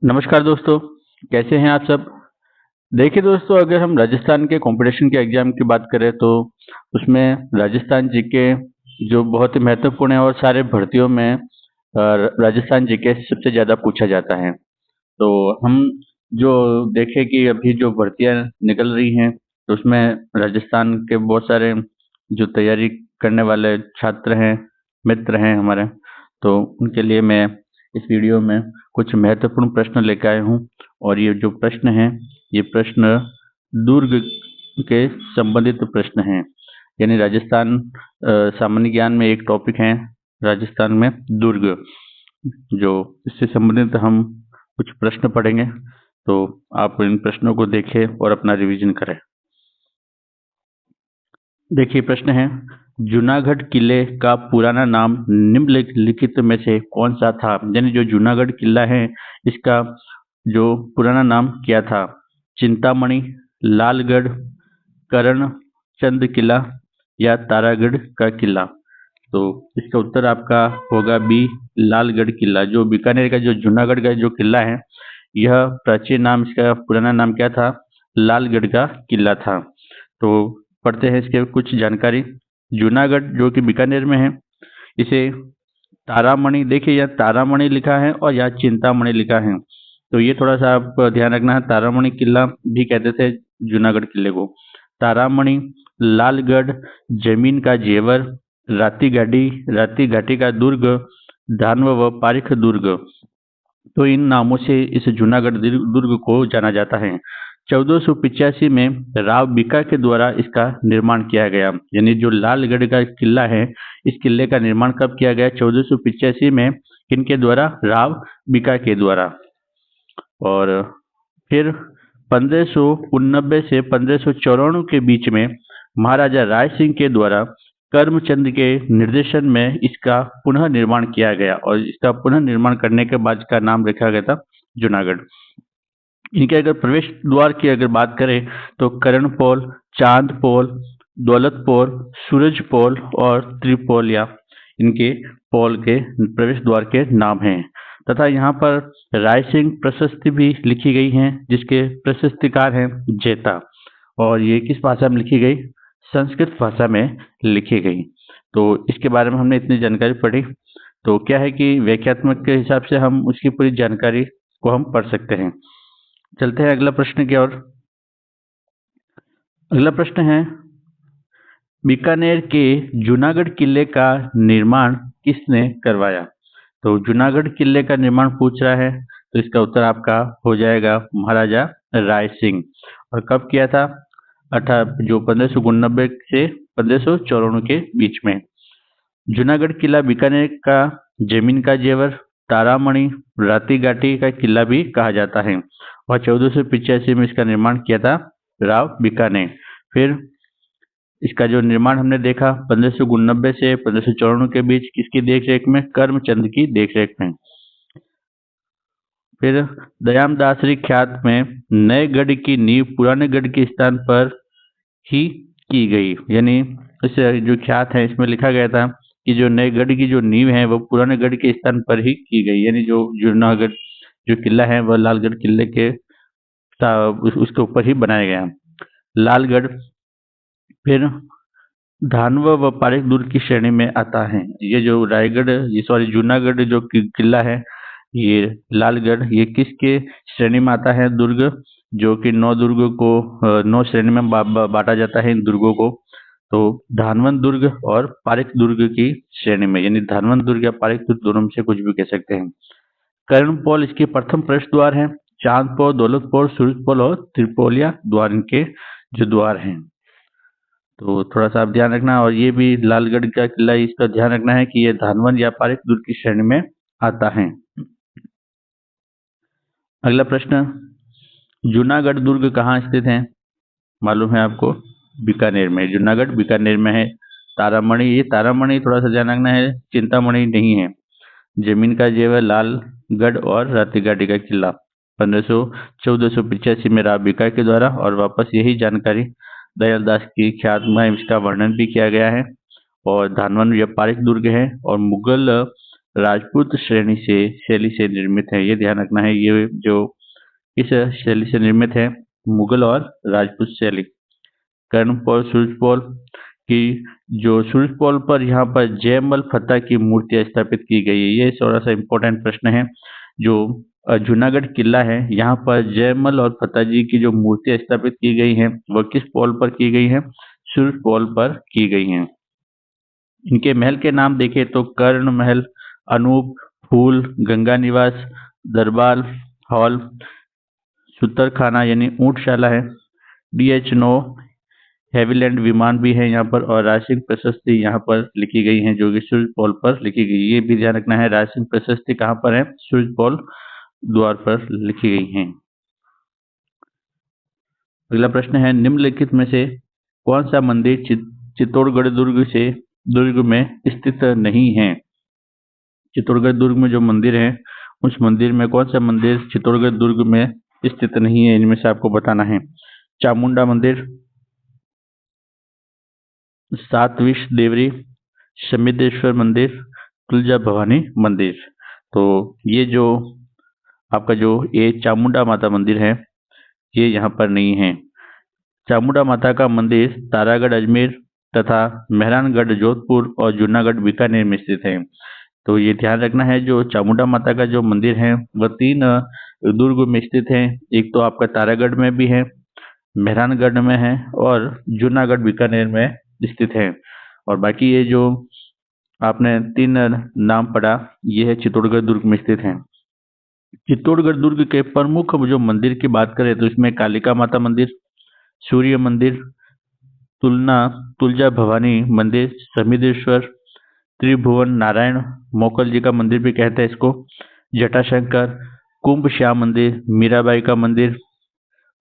नमस्कार दोस्तों, कैसे हैं आप सब? देखिए दोस्तों, अगर हम राजस्थान के कंपटीशन के एग्जाम की बात करें तो उसमें राजस्थान जीके जो बहुत ही महत्वपूर्ण है और सारे भर्तियों में राजस्थान जीके सबसे ज़्यादा पूछा जाता है। तो हम जो देखें कि अभी जो भर्तियां निकल रही हैं तो उसमें राजस्थान के बहुत सारे जो तैयारी करने वाले छात्र हैं, मित्र हैं हमारे, तो उनके लिए मैं इस वीडियो में कुछ महत्वपूर्ण प्रश्न लेकर आया हूँ। और ये जो प्रश्न हैं, ये प्रश्न दुर्ग के संबंधित प्रश्न हैं। यानी राजस्थान सामान्य ज्ञान में एक टॉपिक है राजस्थान में दुर्ग, जो इससे संबंधित हम कुछ प्रश्न पढ़ेंगे। तो आप इन प्रश्नों को देखें और अपना रिवीजन करें। देखिए प्रश्न है, जूनागढ़ किले का पुराना नाम निम्नलिखित में से कौन सा था? यानी जो जूनागढ़ किला है इसका जो पुराना नाम क्या था? चिंतामणि, लालगढ़, करण चंद किला या तारागढ़ का किला? तो इसका उत्तर आपका होगा बी, लालगढ़ किला। जो बीकानेर का जो जूनागढ़ का जो किला है, यह प्राचीन नाम, इसका पुराना नाम क्या था? लालगढ़ का किला था। तो पढ़ते हैं इसके कुछ जानकारी। जूनागढ़ जो कि बीकानेर में है, इसे तारामणि, देखिए यहाँ तारामणि लिखा है और यहाँ चिंतामणि लिखा है, तो ये थोड़ा सा आप ध्यान रखना है। तारामणि किला भी कहते थे जूनागढ़ किले को। तारामणि, लालगढ़, जमीन का जेवर, राती घाटी का दुर्ग, धानव व पारिख दुर्ग, तो इन नामों से इस जूनागढ़ दुर्ग को जाना जाता है। 1485 में राव बीका के द्वारा इसका निर्माण किया गया। यानी जो लालगढ़ का किला है, इस किले का निर्माण कब किया गया? 1485 में। किनके द्वारा? राव बीका के द्वारा। और फिर 1589 से 1594 के बीच में महाराजा राय सिंह के द्वारा करमचंद के निर्देशन में इसका पुनः निर्माण किया गया और इसका पुनः निर्माण करने के बाद इसका नाम रखा गया था जूनागढ़। इनके अगर प्रवेश द्वार की अगर बात करें तो करणपोल, चांदपोल, दौलतपोल, सूरजपोल और त्रिपोलिया इनके पोल के प्रवेश द्वार के नाम हैं। तथा यहाँ पर राय सिंह प्रशस्ति भी लिखी गई हैं, जिसके प्रशस्तिकार हैं जेता। और ये किस भाषा में लिखी गई? संस्कृत भाषा में लिखी गई। तो इसके बारे में हमने इतनी जानकारी पढ़ी। तो क्या है कि व्याख्यात्मक के हिसाब से हम उसकी पूरी जानकारी को हम पढ़ सकते हैं। चलते हैं अगला प्रश्न की ओर। अगला प्रश्न है, बीकानेर के जूनागढ़ किले का निर्माण किसने करवाया? तो जूनागढ़ किले का निर्माण पूछ रहा है, तो इसका उत्तर आपका हो जाएगा महाराजा राय सिंह। और कब किया था? जो 1589 से 1594 के बीच में। जूनागढ़ किला बीकानेर का जमीन का जेवर, तारामणि, राती घाटी का किला भी कहा जाता है। और 1485 में इसका निर्माण किया था राव बीका ने। फिर इसका जो निर्माण हमने देखा 1589 से 1594 के बीच किसकी देखरेख में? करमचंद की देखरेख में। फिर दयामदासरी ख्यात में नए गढ़ की नींव पुराने गढ़ के स्थान पर ही की गई। यानी इस जो ख्यात है इसमें लिखा गया था कि जो नए गढ़ की जो नींव है वो पुराने गढ़ के स्थान पर ही की गई। यानी जो जूनागढ़ जो किला है वह लालगढ़ किले के उसके ऊपर ही बनाया गया। लालगढ़ फिर धानव व पारेख दुर्ग की श्रेणी में आता है। ये जो रायगढ़, ये सॉरी जूनागढ़ जो किला है, ये लालगढ़, ये किसके श्रेणी में आता है? दुर्ग, जो कि 9 दुर्गों को 9 श्रेणी में बांटा जाता है इन दुर्गों को। तो धानवंत दुर्ग और पारेख दुर्ग की श्रेणी में, यानी धानवंत दुर्ग या पारेख दुर्ग दोनों में से कुछ भी कह सकते हैं। कर्णपोल इसके प्रथम प्रवेश द्वार है। चांदपोल, दौलतपोल, सूरजपोल और त्रिपोलिया द्वार इनके जो द्वार हैं। तो थोड़ा सा आप ध्यान रखना। और ये भी लालगढ़ का किला, इसका ध्यान रखना है कि ये धानवंत या पारेख दुर्ग की श्रेणी में आता है। अगला प्रश्न, जूनागढ़ दुर्ग कहाँ स्थित है? मालूम है आपको? बीकानेर में। जूनागढ़ बीकानेर में है। तारामणि, ये तारामणि थोड़ा सा ध्यान रखना है, चिंतामणि नहीं है। जमीन का जेवर लालगढ़ और रातीघाटी का किला 1485 में राव बीका के द्वारा। और वापस यही जानकारी दयाल दास की ख्यात में इसका वर्णन भी किया गया है। और धानवन व्यापारिक दुर्ग है। और मुगल राजपूत शैली से निर्मित है। ये ध्यान रखना है, ये जो इस शैली से निर्मित है, मुगल और राजपूत शैली। कर्णपौल सूरजपौल की जो सूरजपौल पर यहाँ पर जयमल फतह की मूर्तियां स्थापित की गई है। ये थोड़ा सा इम्पोर्टेंट प्रश्न है। जो जूनागढ़ किला है, यहाँ पर जयमल और फतह जी की जो मूर्तियां स्थापित की गई हैं वह किस पौल पर की गई हैं? सूरजपौल पर की गई हैं। इनके महल के नाम देखें तो कर्ण महल, अनूप, फूल, गंगा निवास, दरबार हॉल, सुतरखाना यानी ऊंटशाला है, DH9 हैविलैंड विमान भी है यहाँ पर, और राजसिंह प्रशस्ति यहाँ पर लिखी गई है जो कि सूरजपौल पर लिखी गई। ये भी ध्यान रखना है, राजसिंह प्रशस्ति कहाँ पर है? सूरजपौल द्वार पर लिखी गई है। अगला प्रश्न है, निम्नलिखित में से कौन सा मंदिर चित्तौड़गढ़ दुर्ग में स्थित नहीं है? चित्तौड़गढ़ दुर्ग में जो मंदिर है, उस मंदिर में कौन सा मंदिर चित्तौड़गढ़ दुर्ग में स्थित नहीं है? इनमें से आपको बताना है। चामुंडा मंदिर, सात विष देवरी, समिद्धेश्वर मंदिर, तुलजा भवानी मंदिर। तो ये जो आपका जो ये चामुंडा माता मंदिर है, ये यहाँ पर नहीं है। चामुंडा माता का मंदिर तारागढ़ अजमेर तथा मेहरानगढ़ जोधपुर और जूनागढ़ बीकानेर में स्थित है। तो ये ध्यान रखना है, जो चामुंडा माता का जो मंदिर है वह 3 दुर्ग में स्थित है। एक तो आपका तारागढ़ में भी है, मेहरानगढ़ में है और जूनागढ़ बीकानेर में स्थित है। और बाकी ये जो आपने 3 नाम पढ़ा, ये है चित्तौड़गढ़ दुर्ग में स्थित है। चित्तौड़गढ़ दुर्ग के प्रमुख जो मंदिर की बात करें तो इसमें कालिका माता मंदिर, सूर्य मंदिर, तुलजा भवानी मंदिर, समिद्धेश्वर, त्रिभुवन नारायण मोकल जी का मंदिर भी कहते हैं इसको, जटाशंकर, कुंभ श्याम मंदिर, मीराबाई का मंदिर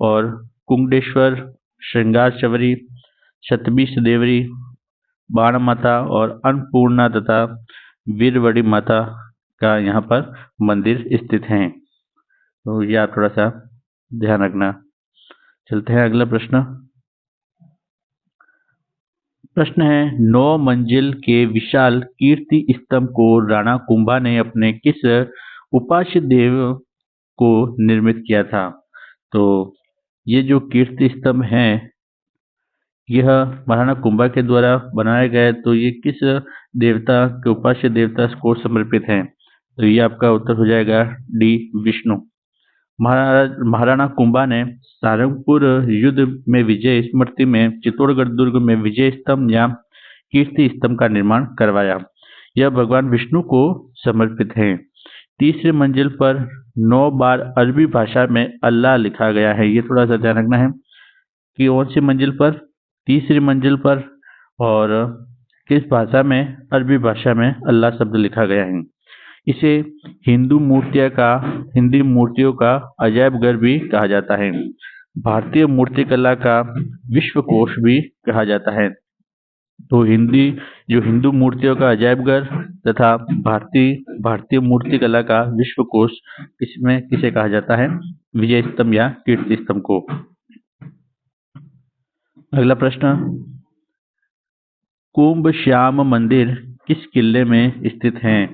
और कुंडेश्वर, श्रृंगार चवरी, सतबीस देवरी, बाण माता और अन्नपूर्णा तथा वीरवड़ी माता का यहाँ पर मंदिर स्थित हैं। तो ये आप थोड़ा सा ध्यान रखना। चलते हैं अगला प्रश्न। प्रश्न है, 9 मंजिल के विशाल कीर्ति स्तंभ को राणा कुंभा ने अपने किस उपास्य देव को निर्मित किया था? तो ये जो कीर्ति स्तंभ है, यह महाराणा कुंभा के द्वारा बनाया गया है। तो ये किस देवता के उपास्य देवता को समर्पित है? तो ये आपका उत्तर हो जाएगा डी, विष्णु। महाराणा कुंभा ने सारंगपुर युद्ध में विजय स्मृति में चित्तौड़गढ़ दुर्ग में विजय स्तंभ या कीर्ति स्तंभ का निर्माण करवाया। यह भगवान विष्णु को समर्पित है। तीसरी मंजिल पर 9 बार अरबी भाषा में अल्लाह लिखा गया है। ये थोड़ा सा ध्यान रखना है कि कौन सी मंजिल पर? तीसरी मंजिल पर, और किस भाषा में? अरबी भाषा में अल्लाह शब्द लिखा गया है। इसे हिंदी मूर्तियों का अजायब घर भी कहा जाता है। भारतीय मूर्तिकला का विश्वकोश भी कहा जाता है। तो हिंदू मूर्तियों का अजायब घर तथा भारतीय मूर्तिकला का विश्वकोश किसे कहा जाता है? विजय स्तंभ या कीर्ति स्तंभ को। अगला प्रश्न, कुंभ श्याम मंदिर किस किले में स्थित है?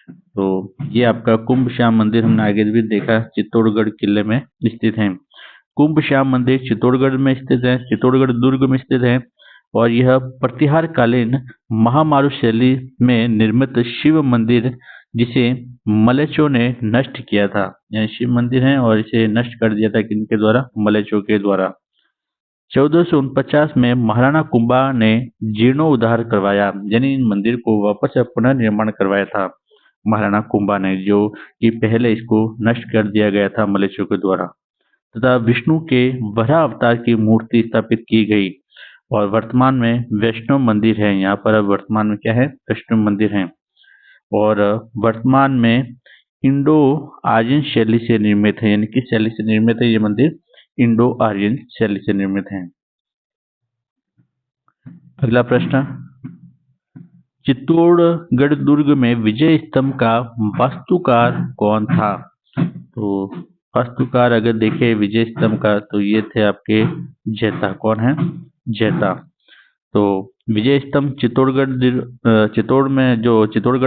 तो ये आपका कुंभ श्याम मंदिर हमने आगे भी देखा, चित्तौड़गढ़ किले में स्थित है। कुंभ श्याम मंदिर चित्तौड़गढ़ में स्थित है, चित्तौड़गढ़ दुर्ग में स्थित है, और यह प्रतिहार कालीन महामारू शैली में निर्मित शिव मंदिर जिसे मलेचों ने नष्ट किया था। यह शिव मंदिर है और इसे नष्ट कर दिया था किनके द्वारा? मलेचों के द्वारा। 1449 में महाराणा कुंभा ने जीर्णोद्धार करवाया, यानी इन मंदिर को वापस पुनर्निर्माण करवाया था महाराणा कुंभा ने, जो कि पहले इसको नष्ट कर दिया गया था मलेशियों के द्वारा। तथा विष्णु के वराह अवतार की मूर्ति स्थापित की गई और वर्तमान में वैष्णव मंदिर है। यहाँ पर अब वर्तमान में क्या है? वैष्णव मंदिर है। और वर्तमान में इंडो आर्यन शैली से निर्मित है। यानी किस शैली से निर्मित है ये मंदिर? इंडो आर्यन शैली से निर्मित है। अगला प्रश्न, चित्तौड़गढ़ दुर्ग में विजय स्तंभ का वास्तुकार कौन था? तो वास्तुकार अगर देखें विजय स्तंभ का तो ये थे आपके जैता। कौन है? जैता। तो विजय स्तंभ चित्तौड़गढ़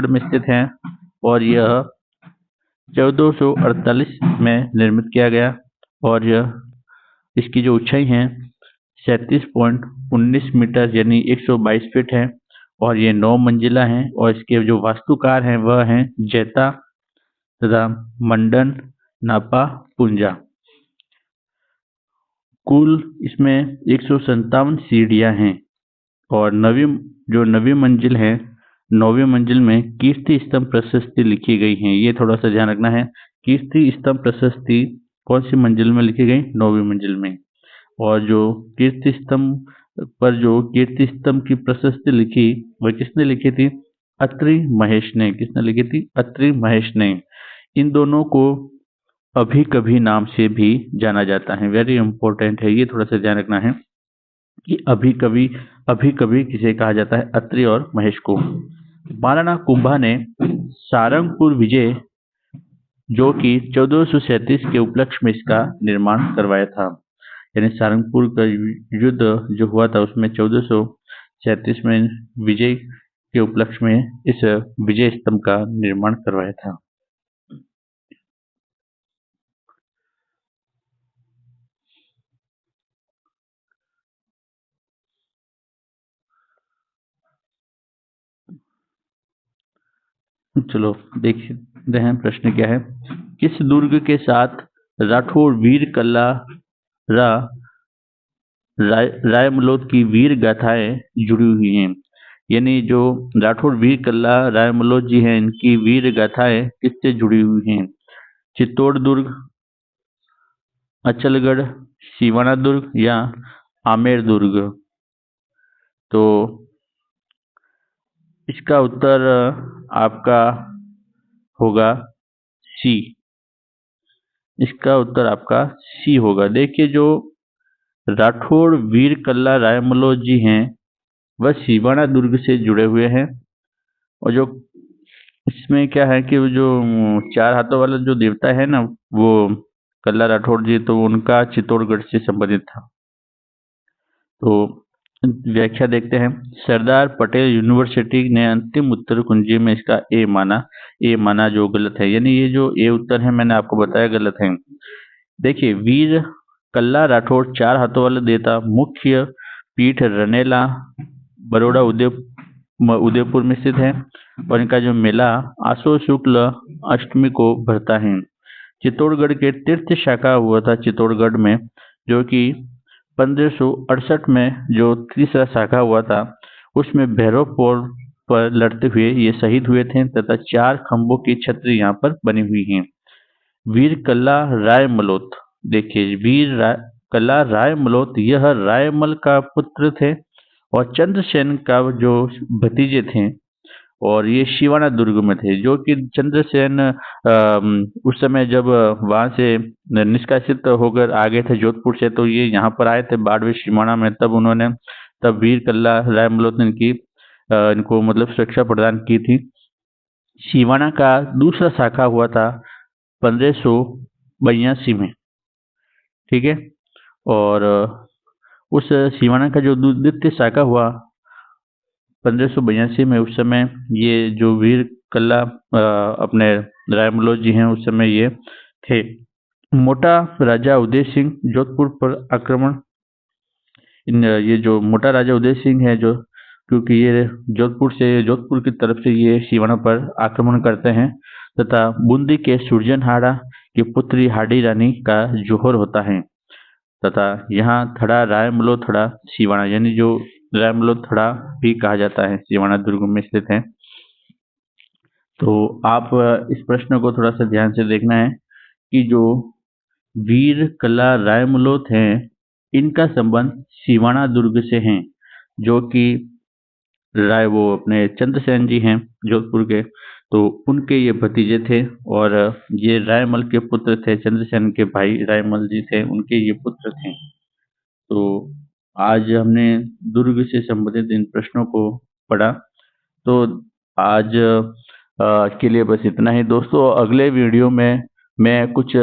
में स्थित है और यह 1448 में निर्मित किया गया और यह इसकी जो ऊंचाई है 37.19 मीटर यानी 122 फीट है और ये 9 मंजिला है और इसके जो वास्तुकार हैं वह हैं जैता तथा मंडन नापा पुंजा। कुल इसमें 157 सीढ़ियां हैं और नवी मंजिल है, 9वीं मंजिल में कीर्ति स्तंभ प्रशस्ति लिखी गई है। ये थोड़ा सा ध्यान रखना है, कीर्ति स्तंभ प्रशस्ति कौन सी मंजिल में लिखी गई? 9वीं मंजिल में। और जो कीर्ति स्तंभ की प्रशस्ति लिखी वह किसने लिखी थी? अत्रि महेश ने। किसने लिखी थी? अत्रि महेश ने। इन दोनों को अभी कभी नाम से भी जाना जाता है। वेरी इंपॉर्टेंट है, ये थोड़ा सा ध्यान रखना है कि अभी कभी किसे कहा जाता है? अत्रि और महेश को। महाराणा कुंभा ने सारंगपुर विजय जो कि 1437 के उपलक्ष्य में इसका निर्माण करवाया था, यानी सारंगपुर का युद्ध जो हुआ था उसमें 1437 में विजय के उपलक्ष्य में इस विजय स्तंभ का निर्माण करवाया था। चलो देखते हैं प्रश्न क्या है। किस दुर्ग के साथ राठौर वीर कल्ला रायमलोद की वीर गाथाएं जुड़ी हुई हैं? यानी जो राठौर वीर कल्ला रायमलोद जी हैं इनकी वीर गाथाएं किससे जुड़ी हुई हैं? चित्तौड़ दुर्ग, अचलगढ़, सिवाना दुर्ग या आमेर दुर्ग? तो इसका उत्तर आपका होगा सी। इसका उत्तर आपका सी होगा। देखिए जो राठौर वीर कल्ला रायमलोद जी हैं वह सिवाना दुर्ग से जुड़े हुए हैं और जो इसमें क्या है कि वो जो 4 हाथों वाला जो देवता है ना वो कल्ला राठौर जी, तो उनका चित्तौड़गढ़ से संबंधित था। तो व्याख्या देखते हैं। सरदार पटेल यूनिवर्सिटी ने अंतिम उत्तर कुंजी में इसका ए माना जो गलत है, यानी ये जो ए उत्तर है मैंने आपको बताया गलत है। देखिए वीर कल्ला राठौर 4 हाथों वाले देवता, मुख्य पीठ रनेला बड़ौदा उदयपुर में स्थित है और इनका जो मेला आसो शुक्ल अष्टमी को भरता है। चित्तौड़गढ़ के तीर्थ शाखा हुआ था चित्तौड़गढ़ में, जो कि 1568 में जो तीसरा शाखा हुआ था उसमें भैरवपुर पर लड़ते हुए ये शहीद हुए थे तथा 4 खंभों की छतरी यहाँ पर बनी हुई है। वीर कल्ला रायमलोत, देखिए कल्ला रायमलोत यह रायमल का पुत्र थे और चंद्रसेन का जो भतीजे थे और ये शिवाना दुर्ग में थे, जो कि चंद्रसेन उस समय जब वहां से निष्कासित होकर आ गए थे जोधपुर से, तो ये यहाँ पर आए थे बाड़मेर शिवाना में। तब वीर कल्ला रायमलोत ने इनको मतलब सुरक्षा प्रदान की थी। शिवाना का दूसरा शाखा हुआ था 1582 में, ठीक है। और उस शिवाना का जो द्वितीय शाखा हुआ 1582 में, उस समय ये जो वीर कल्ला अपने रायमलोद जी हैं उस समय ये थे। मोटा राजा उदय सिंह जोधपुर पर आक्रमण, ये जो मोटा राजा उदय सिंह है जो, क्योंकि ये जोधपुर की तरफ से ये सिवाना पर आक्रमण करते हैं तथा बूंदी के सुरजनहाड़ा की पुत्री हाडी रानी का जोहर होता है तथा यहाँ थड़ा रायमलो थड़ा सिवाना, यानी जो रायमलो थड़ा भी कहा जाता है, सिवाना दुर्ग में स्थित है। तो आप इस प्रश्न को थोड़ा सा ध्यान से देखना है कि जो वीर कल्ला रायमलोत हैं इनका संबंध सिवाना दुर्ग से है, जो कि वो अपने चंद्रसेन जी हैं जोधपुर के, तो उनके ये भतीजे थे और ये रायमल के पुत्र थे। चंद्रसेन के भाई रायमल जी थे, उनके ये पुत्र थे। तो आज हमने दुर्ग से संबंधित इन प्रश्नों को पढ़ा। तो आज के लिए बस इतना ही दोस्तों। अगले वीडियो में मैं कुछ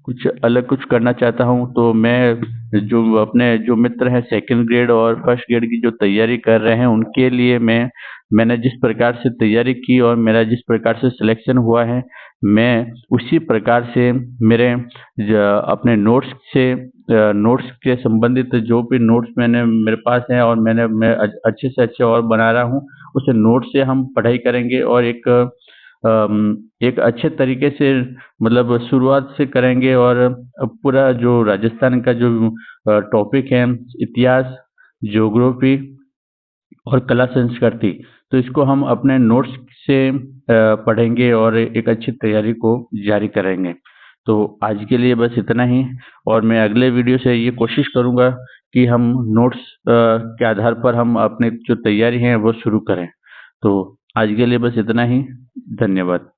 कुछ करना चाहता हूं। तो मैं जो मित्र हैं सेकंड ग्रेड और फर्स्ट ग्रेड की जो तैयारी कर रहे हैं उनके लिए मैं मैंने जिस प्रकार से तैयारी की और मेरा जिस प्रकार से सिलेक्शन हुआ है, मैं उसी प्रकार से मेरे अपने नोट्स के संबंधित जो भी नोट्स मैंने मेरे पास हैं और मैं अच्छे से अच्छे और बना रहा हूँ, उस नोट से हम पढ़ाई करेंगे और एक अच्छे तरीके से मतलब शुरुआत से करेंगे और पूरा जो राजस्थान का जो टॉपिक है, इतिहास, ज्योग्राफी और कला संस्कृति, तो इसको हम अपने नोट्स से पढ़ेंगे और एक अच्छी तैयारी को जारी करेंगे। तो आज के लिए बस इतना ही, और मैं अगले वीडियो से ये कोशिश करूँगा कि हम नोट्स के आधार पर हम अपनी जो तैयारी है वो शुरू करें। तो आज के लिए बस इतना ही। धन्यवाद।